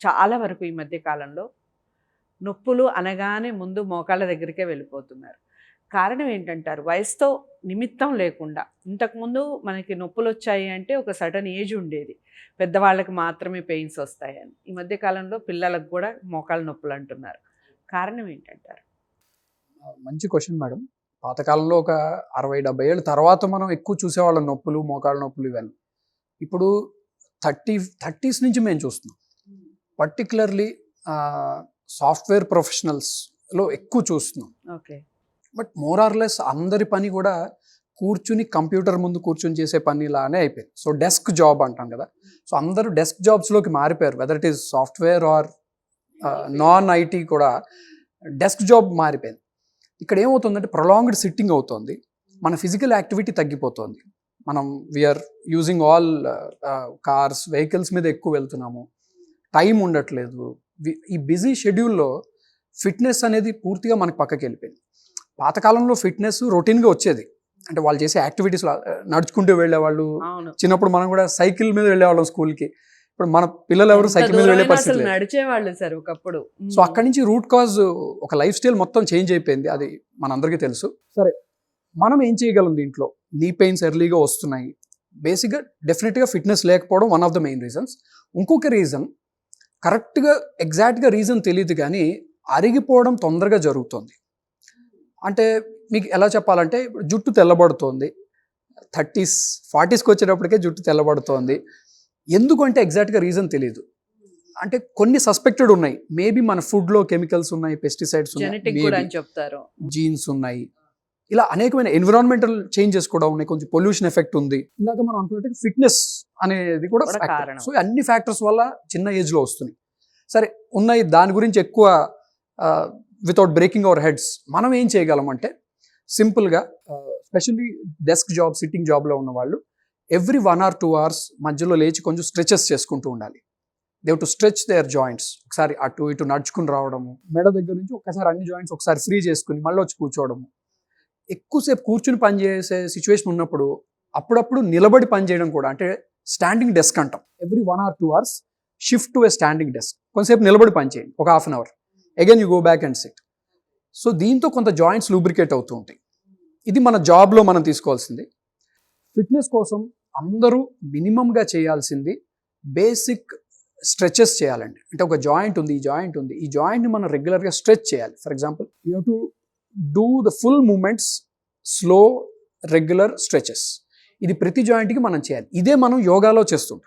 చాలా వరకు ఈ మధ్య కాలంలో నొప్పులు అనగానే ముందు మోకాళ్ళ దగ్గరికే వెళ్ళిపోతున్నారు. కారణం ఏంటంటారు? వయసుతో నిమిత్తం లేకుండా ఇంతకుముందు మనకి నొప్పులు వచ్చాయి అంటే ఒక సడన్ ఏజ్ ఉండేది, పెద్దవాళ్ళకి మాత్రమే పెయిన్స్ వస్తాయని. ఈ మధ్య కాలంలో పిల్లలకు కూడా మోకాళ్ళ నొప్పులు అంటున్నారు. కారణం ఏంటంటారు? మంచి క్వశ్చన్ మేడం. పాతకాలంలో ఒక 60-70 ఏళ్ళ తర్వాత మనం ఎక్కువ చూసేవాళ్ళం నొప్పులు, మోకాళ్ళ నొప్పులు ఇవన్నీ. ఇప్పుడు 30s నుంచి మేము చూస్తున్నాం. పర్టికులర్లీ సాఫ్ట్వేర్ ప్రొఫెషనల్స్లో ఎక్కువ చూస్తున్నాం. Okay. But more or less అందరి పని కూడా కూర్చుని కంప్యూటర్ ముందు కూర్చొని చేసే పని లానే అయిపోయింది. సో డెస్క్ జాబ్ అంటాం కదా. సో అందరూ డెస్క్ జాబ్స్లోకి మారిపోయారు. Whether it is software or non IT కూడా డెస్క్ జాబ్ మారిపోయింది. ఇక్కడ ఏమవుతుందంటే ప్రొలాంగ్డ్ సిట్టింగ్ అవుతుంది, మన ఫిజికల్ యాక్టివిటీ తగ్గిపోతుంది. మనం we are using all cars, vehicles మీద ఎక్కువ వెళ్తున్నాము, టైం ఉండట్లేదు. ఈ బిజీ షెడ్యూల్లో ఫిట్నెస్ అనేది పూర్తిగా మనకు పక్కకి వెళ్ళిపోయింది. పాతకాలంలో ఫిట్నెస్ రొటీన్గా వచ్చేది. అంటే వాళ్ళు చేసే యాక్టివిటీస్ నడుచుకుంటూ వెళ్ళేవాళ్ళు. చిన్నప్పుడు మనం కూడా సైకిల్ మీద వెళ్ళేవాళ్ళం స్కూల్కి. ఇప్పుడు మన పిల్లలు ఎవరు సైకిల్ మీద వెళ్ళే పరిస్థితి నడిచేవాళ్ళు సార్ ఒకప్పుడు. సో అక్కడి నుంచి రూట్ కాజ్ ఒక లైఫ్ స్టైల్ మొత్తం చేంజ్ అయిపోయింది. అది మనందరికీ తెలుసు. సరే, మనం ఏం చేయగలం దీంట్లో? నీ పెయిన్స్ ఎర్లీగా వస్తున్నాయి. బేసిక్గా డెఫినెట్గా ఫిట్నెస్ లేకపోవడం one of the main reasons. ఇంకొక రీజన్ కరెక్ట్గా ఎగ్జాక్ట్గా రీజన్ తెలియదు కానీ అరిగిపోవడం తొందరగా జరుగుతుంది. అంటే మీకు ఎలా చెప్పాలంటే, ఇప్పుడు జుట్టు తెల్లబడుతోంది, 30s 40sకి వచ్చేటప్పటికే జుట్టు తెల్లబడుతోంది. ఎందుకంటే ఎగ్జాక్ట్గా రీజన్ తెలియదు. అంటే కొన్ని సస్పెక్టెడ్ ఉన్నాయి. మేబీ మన ఫుడ్లో కెమికల్స్ ఉన్నాయి, పెస్టిసైడ్స్ చెప్తారు, జీన్స్ ఉన్నాయి, ఇలా అనేకమైన ఎన్విరాన్మెంటల్ చేంజెస్ కూడా ఉన్నాయి, కొంచెం పొల్యూషన్ ఎఫెక్ట్ ఉంది. ఇందాక మనం అనుకున్నట్టు ఫిట్నెస్ అనేది కూడా ఫ్యాక్టర్. సో అన్ని ఫ్యాక్టర్స్ వల్ల చిన్న ఏజ్లో వస్తుంది. సరే, ఉన్నాయి. దాని గురించి ఎక్కువ వితౌట్ బ్రేకింగ్ అవర్ హెడ్స్ మనం ఏం చేయగలమంటే, సింపుల్గా స్పెషల్లీ డెస్క్ జాబ్, సిట్టింగ్ జాబ్లో ఉన్న వాళ్ళు ఎవ్రీ 1 or 2 hours మధ్యలో లేచి కొంచెం స్ట్రెచెస్ చేసుకుంటూ ఉండాలి. They to stretch their joints. ఒకసారి అటు ఇటు నడుచుకుని రావడము, మెడ దగ్గర నుంచి ఒక్కసారి అన్ని జాయింట్స్ ఒకసారి ఫ్రీ చేసుకుని మళ్ళీ వచ్చి కూర్చోవడము. ఎక్కువసేపు కూర్చుని పనిచేసే సిచ్యువేషన్ ఉన్నప్పుడు అప్పుడప్పుడు నిలబడి పనిచేయడం కూడా, అంటే స్టాండింగ్ డెస్క్ అంటాం. Every 1 or 2 hours shift to A standing desk. కొంతసేపు నిలబడి పనిచేయండి, ఒక 1/2 hour. Again you go back and SIT. So దీంతో కొంత జాయింట్స్ లూబ్రికేట్ అవుతూ ఉంటాయి. ఇది మన జాబ్లో మనం తీసుకోవాల్సింది. ఫిట్నెస్ కోసం అందరూ మినిమంగా చేయాల్సింది బేసిక్ స్ట్రెచెస్ చేయాలండి. అంటే ఒక జాయింట్ ఉంది, ఈ జాయింట్ ఉంది, ఈ జాయింట్ని మనం రెగ్యులర్గా స్ట్రెచ్ చేయాలి. For example, you have to do the full movements, slow regular stretches. ఇది ప్రతి జాయింట్కి మనం చేయాలి. ఇదే మనం యోగాలో చేస్తుంటాం.